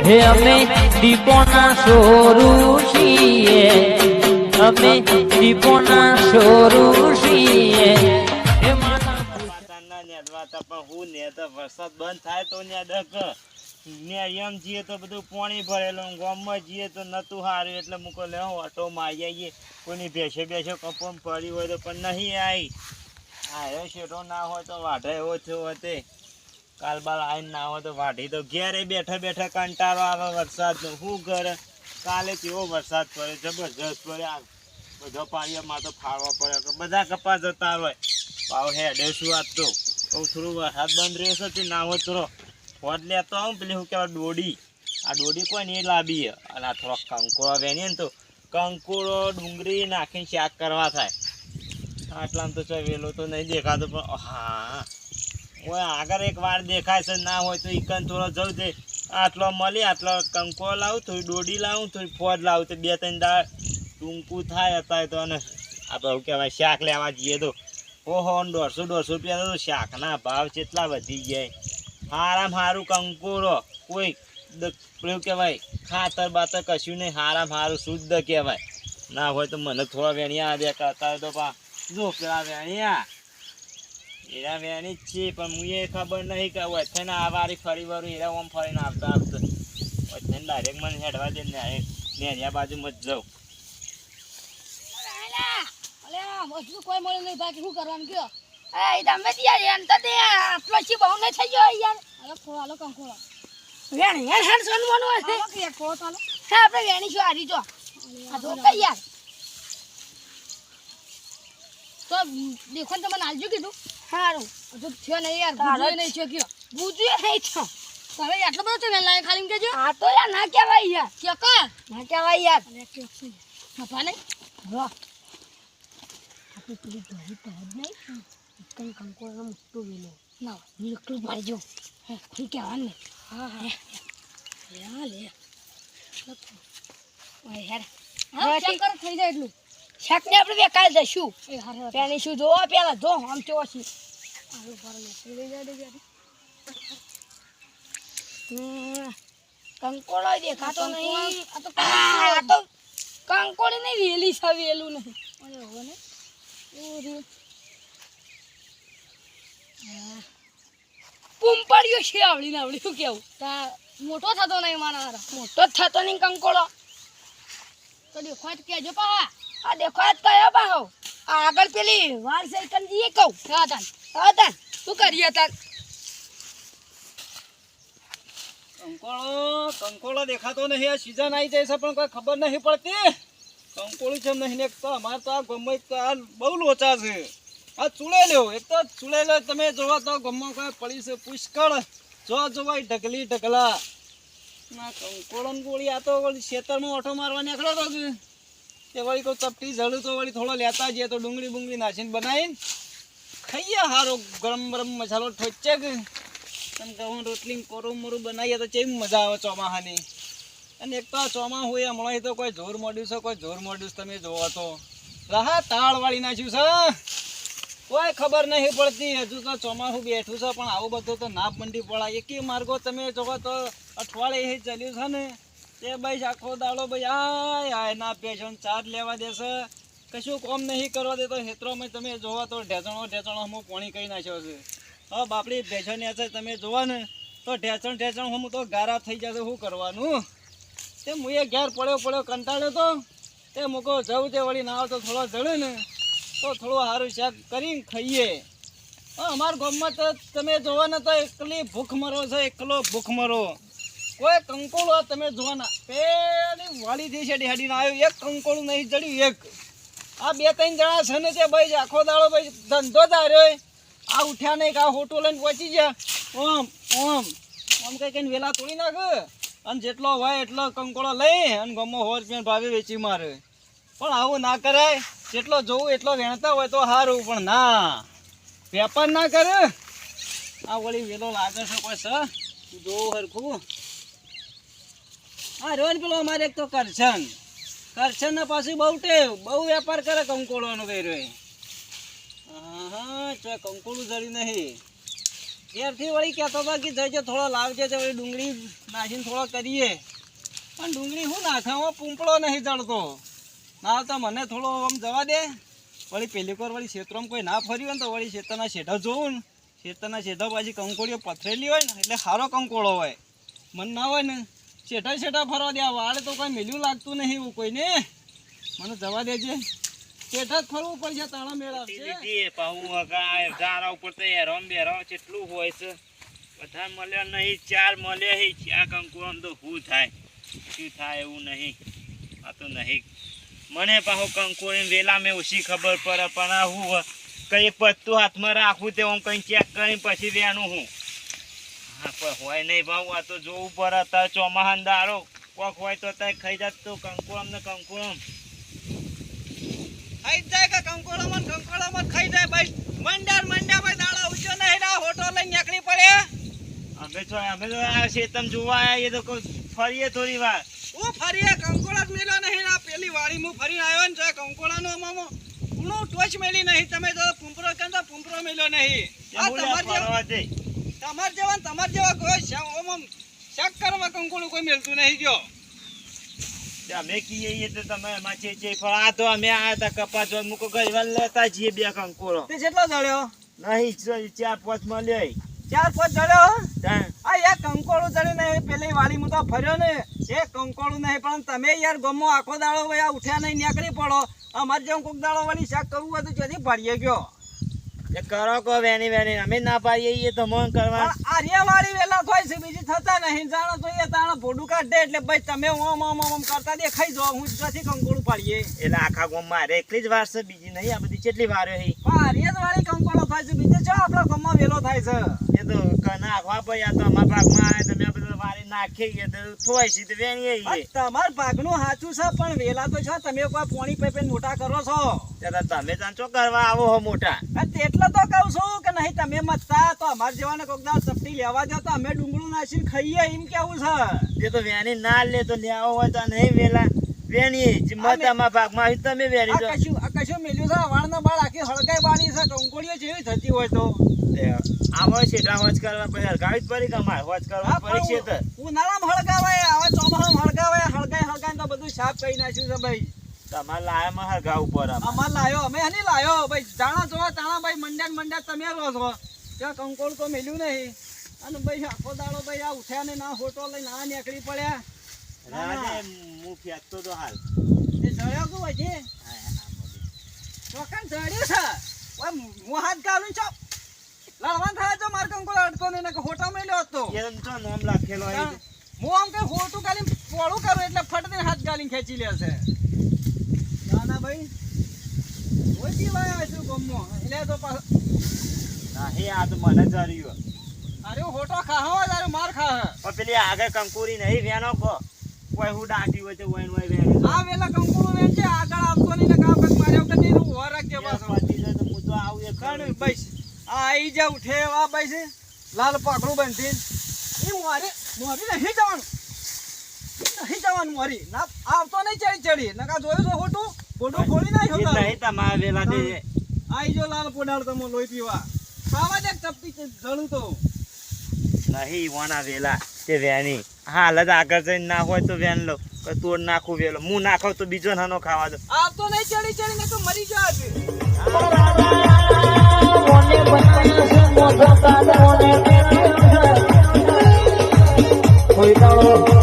હે અમે દીપોના સોરું છીએ, અમે દીપોના સોરું છીએ. વરસાદ બંધ થાય તો એમ જઈએ તો બધું પાણી ભરેલું, ગામમાં જઈએ તો નતું સારું એટલે મૂકો લે ઓટો મારી આવીએ. કોઈની ભેંસે કપમ પડી હોય તો પણ નહીં આવી. હા શેઠો ના હોય તો વાઢે એવો થયો હતે. કાલ બાલ આવીને ના હોય તો વાઢી તો ઘેરે બેઠા બેઠા કંટાળો આવે વરસાદનો. શું કરે કાલે કેવો વરસાદ પડે જબરજસ્ત પડે. બધો પાણીમાં તો ફાળવા પડે, બધા કપા જતા હોય. ભાવ હેડે શું વાત તો થોડું વરસાદ બંધ રહેશે તે ના હોય થોડો હોટ લેતો આવું. પેલી શું કહેવાય દોડી, આ દોડી કોઈ નહીં લાવીએ. અને આ થોડોક કંકોળો વેણીએ ને તો કંકોળો ડુંગળી નાખીને શાક કરવા થાય. આટલામાં તો ચાલ વેલો તો નહીં દેખાતો પણ હા હોય આગળ એક વાર દેખાય છે. ના હોય તો ઈકન થોડો જવું છે. આટલો મળી આટલો કંકોળો લાવું, થોડી દોડી લાવું, થોડી ફોજ લાવું તો 2-3 દાળ ટૂંકું થાય અત્યારે તો. અને આપણે શું કહેવાય શાક લેવા જઈએ તો ઓહો 150-150 રૂપિયા તો શાકના ભાવ કેટલા વધી જાય. હારામ સારું કંકોરો કોઈ પેલું કહેવાય ખાતર બાતર કશું નહીં. હારામ સારું શુદ્ધ કહેવાય. ના હોય તો મને થોડા વેણિયા દે અત્યારે તો પા જો પેલા વેણિયા એરા વેણી જ છે. પણ હું એ ખબર નહીં કે વચ્ચેને આ વારી ફરી વારું એરા ઓમ ફરીને આવતા વચ્ચે ડાયરેક્ટ મને હેડવા દે ને નેરિયા બાજુમાં જ જાઉં. કોઈ મળે નહીં બાકી શું કરવાનું કયો? એ તમે યાર એમ તો તે આટલો છે બહુ નહીં થઈ ગયો યાર. હાલો થોડો હાલો કંકોળો વેણી યાર હેડ સોનવાનું હશે. હાલો કે થોડો હાલો. હા આપણે વેણી શું હારી જો. આ જો કઈ યાર તો દેખો ને તમને આલજો કીધું. સારું હજુ થયો નહીં યાર. બુજુએ નહીં થયો કયો? બુજુએ નહીં થયો. તમે આટલો બધો છે વેલા ખાલી કેજો. આ તો યાર ના કહેવાય યાર. કે કા ના કહેવાય યાર. મફા નહીં વાહ પેલી ધોરી તો જ નહીં કઈ કંકોળનો મોટો વેલો ના નીકળું મારજો. હે કોઈ કહેવાનું નહીં. હા હા લે ઓય હેર હા ચેક કર થઈ જાય એટલું શાકને આપણે વેકાઈ દઈશું. એ હારે પેની શું જોવા પેલા જો આમ ચો છે. આલુ ભરને લઈ જાય દે કંકોળો દેખાતો નહીં. આ તો કંકોળી નહીં વેલી છે વેલું નહીં. અરે હો ને પુંપડિયો છે આવડી ને આવડી. શું કેવું મોટો થતો નહીં મારા મોટો જ થતો નહીં કંકોળો તો દેખો જ કેજો પા. આ દેખો જ કયો પાહો આગળ પેલી વાર સાયકલ જઈએ કહું. હા તાન શું કરીએ તાન? કંકોળો દેખાતો નહીં. આ સીઝન આવી જાય છે પણ કોઈ ખબર નહીં પડતી. કંકોળી છે નહીં એક તો અમારે તો આ ગમે તો આ બહુ લોચા છે. આ ચૂળેલો એક તો ચૂળેલો તમે જોવો તો ગમમાં કોઈ પડી છે પુષ્કળ. જોવાય ઢગલી ઢગલા ના કંકોળો ને ગોળી. આ તો વળી ખેતરમાં ઓઠો મારવા નીકળ્યો તો તે વળી કોઈ ચપટી જડું તો વળી થોડો લેતા જઈએ તો ડુંગળી બુંગળી નાખીને બનાવીને ખાઈએ. સારો ગરમ ગરમ મસાલો ઠોચે કે અને ઘઉં રોટલી કોરું મોરું બનાવીએ તો કેવી મજા આવે ચોમાસાની. અને એક તો ચોમા હોય હમણાં તો કોઈ જોર મોડ્યું છે, કોઈ જોર મોડ્યું છે. તમે જોવો તો રાહા તાળ વાળી નાખ્યું છે. કોઈ ખબર નહીં પડતી. હજુ તો ચોમાસું બેઠું છે પણ આવું બધું તો ના મંડી પડાય. એકી માર્ગો તમે જોવો તો અઠવાડિયે એ ચાલ્યું છે ને તે ભાઈ આખો દાડો ભાઈ આય ના પેશન ચાર્જ લેવા દેશે. કશું કોમ નહીં કરવા દેતો. ક્ષેત્રોમાં તમે જોવો તો ઢેચણો અમુક પાણી કહી નાખ્યો છે. હવે બાપડી ભેંસોની હશે તમે જોવો ને તો ઢેચણ હું તો ગારા થઈ જશે. શું કરવાનું? તે હું એ ઘેર પડ્યો કંટાળ્યો તો તે મૂકો જવું તે વળી ના તો થોડો જડે ને તો થોડું સારું શાક કરીને ખાઈએ. અમારા ગામમાં તો તમે જોવો ને તો એકલી ભૂખ મરો છે. એકલો ભૂખ મરો. કોઈ કંકોળો તમે જોવો ને પેલી વાળી છે હેડીને આવ્યો એક કંકોળું નહીં જડ્યું. એક આ 2-3 જણા છે ને તે ભાઈ આખો દાડો ભાઈ ધંધો ધાર્યો. આ ઉઠ્યા નહીં કે આ હોટો લઈને પહોંચી ગયા. ઓમ કઈ વેલા તોડી નાખે અને જેટલો હોય એટલો કંકોળો લઈ અને ગમો ₹100 ભાવે વેચી મારે. પણ આવું ના કરાય. જેટલો જોવું એટલો વેણતા હોય તો સારું પણ ના વેપાર ના કરે. આ વળી વેલો લાગે છે કોઈ સર જોવું હરખું. હા રોજ પેલો અમારે એક તો કરશન ને પાછું બહુ ટેવ બહુ વેપાર કરે કંકોળોનો કર્યો. હા કંકોળું જડી નહીં ત્યારથી વળી કહેતો હતો કે જઈજો થોડો લાવજે તો વળી ડુંગળી નાખીને થોડો કરીએ પણ ડુંગળી શું નાખામાં પૂંપળો નહીં ચડતો ના તો મને થોડો આમ જવા દે વળી પેલી વાર વળી ક્ષેત્રમાં કોઈ ના ફર્યું હોય ને તો વળી ખેતરના શેઢા જોવું ને ખેતરના શેઢા પાછી કંકોળીઓ પથરેલી હોય ને એટલે સારો કંકોળો હોય મન ના હોય ને શેઠા ફરવા દે વાળે તો કોઈ મેલ્યું લાગતું નહીં એવું કોઈને મને જવા દેજે શેઠા જ ફરવું પડશે તાણા મેળવશે ઝારા ઉપર તો હેરાન બેરાન કેટલું હોય છે બધા મળ્યા નહીં ચાર મળ્યા હી આ કંકુરમ તો શું થાય એવું નહીં આ તો નહીં મને પાછો કંકોરી વેલા મેં ઓછી ખબર પડે પણ આ હું કઈ પત્તું હાથમાં રાખું તે હું કઈ ચેક કરીને પછી વેણું હું હા પણ હોય નહીં ભાવ આ તો જોવું પડે અત્યારે ચોમાહાન દારો કોક હોય તો ત્યાં ખાઈ જાત તો કંકુરમ ને કંકુરમ ખાઈ જાય કે કંકોળામાં ખાઈ જાય ભાઈ મંડ્યા ભાઈ દાડા ઉચ્ચો નહીં ના હોટો લઈને નીકળી પડે અમે તો આ શેતમ જોવા આવ્યા એ તો ફરીએ થોડી વાર હું ફરીએ કંકોળા જ મેલ્યો નહીં ના પેલી વાડી હું ફરીને આવ્યો ને તો કંકોળાનો અમામાં પૂણો ટોચ મેલી નહીં તમે તો પૂંપરો કેમ તો પૂંપરો મેલ્યો નહીં આ તમાર જેવા કોઈ શક કરવા કંકોળું કોઈ મેલતું નહીં જો અમે કીએ તો તમે એમાં છે પણ આ તો અમે આયા હતા કપાસ મૂકો ગઈવાર લેતા જઈએ બે કંકોળો તે કેટલો જડ્યો નહીં 4-5 મળ્યો 4-5 જડ્યો આ એક કંકોળું ચડ્યું નહીં પેલી વાડી હું તો ફર્યો ને એ કંકોળું નહીં પણ તમે યાર ગમો આખો દાડો ભાઈ ઉઠ્યા નહીં નીકળી પડો અમારે જેમ કોક દાડો વાળી શાક કરવું હતું ત્યાંથી ભરીએ ગયો એ કરો કો વેની અમે ના પાડીએ તો મોન કરવા આ રેવાળી વેલા થાય છે બીજી થતા નહીં જાણો તો એ તાણો ભોડું કાઢ દે એટલે ભાઈ તમે ઓમ કરતા દેખાઈ જો હું ત્યાંથી કંકોળું પાડીએ એટલે આખા ગામ મારે એકલી જ વાર છે બીજી નહીં આ બધી કેટલી વાર હે આ રેવાળી કંકોળો થાય છે બીજે જો આપણા ગામમાં વેલો થાય છે એ તો નાખવા ભાઈ આ તો અમારા ભાગમાં આવે તમે બધું વારી નાખીએ તો થોય છે તો વેણીએ તમાર ભાગનું સાચું છે પણ વેલા તો છો તમે કોઈ પોણી પેપે મોટા કરો છો તમે જાણો કરવા આવો હો મોટા એટલે તો કહું છું કે નહીં તમે મતતા તો અમાર જેવાને કોક દાવ ચપટી લેવા જાવ તો અમે ડુંગળું નાખીને ખાઈએ એમ કેવું છે એ તો વેણી ના લે તો લેવો હોય તો નહીં વેલા વેણીએ મત અમારા ભાગમાં આવી તમે વેણી દો કશું મેલ્યું છે વાળના બાળ આખી હળગાઈ બાળી છે કંકોડીઓ જેવી થતી હોય તો આવો શેઠા હોજ કરવા પછી હળગાવી જ પડી કે અમારે હોજ કરવા પડી છે તો ઉનાળામાં હળગાવાય હવે ચોમાસામાં હળગાઈ તો બધું સાફ કરી નાખ્યું છે ભાઈ તમારે લાયામાં હળગાવું પડે અમાર લાયો અમે હની લાયો ભાઈ જાણો છો તાણા ભાઈ મંડ્યા તમે રહો છો ત્યાં કંકોળ તો મેલ્યું નહીં અને ભાઈ આખો દાડો ભાઈ આ ઉઠ્યા ને ના ફોટો લઈને આ નીકળી પડ્યા હું ફેંકતો તો હાલ એ જડ્યો કુ હજી ચોકન જડ્યું છે હું હાથ ગાલું છો લડવાન થાય તો માર કંકોળ અડતો નહીં ને ફોટો મેલ્યો હતો એમ તો નામ લખેલો હું આમ કે ફોટું ગાલીને પોળું કરું એટલે ફટ દઈને હાથ ગાલીને ખેંચી લેશે ના ભાઈ ઓછી વાયા છું ગમો એટલે તો નહીં આ તો મને જર્યું અરે ફોટો ખાહો તારે માર ખાહ પણ પેલી આગળ કંકુરી નહીં વેનો કો કોઈ હું દાટી હોય તો વૈન વૈ વેણ આ વેલા કંકુરો વેણ છે આગળ આવતો નહીં ને કામ કઈ માર્યો કે નહીં હું હોર રાખજે પાછો પતી જાય તો હું તો આવું એ કણ બસ આ આઈ જા ઉઠે આ બસ લાલ પાકડું બંધી એ મોરી નહીં જવાનું મોરી ના આવતો નહીં ચડી નકા જોયું તો ફોટું ખોલી નાખ્યો નહીં તમારે વેલા દે આઈ જો લાલ પોડાળ તમે લોહી પીવા ખાવા દે ચપટી જળું તો નહીં વાના વેલા તે વેની હાલ જ આગળ જઈને ના હોય તો વેન લો તોડ નાખું વેલો હું નાખો તો બીજો નાનો ખાવા દો આવતો નહીં ચડી ને તો મરી જાત કોઈ દાડો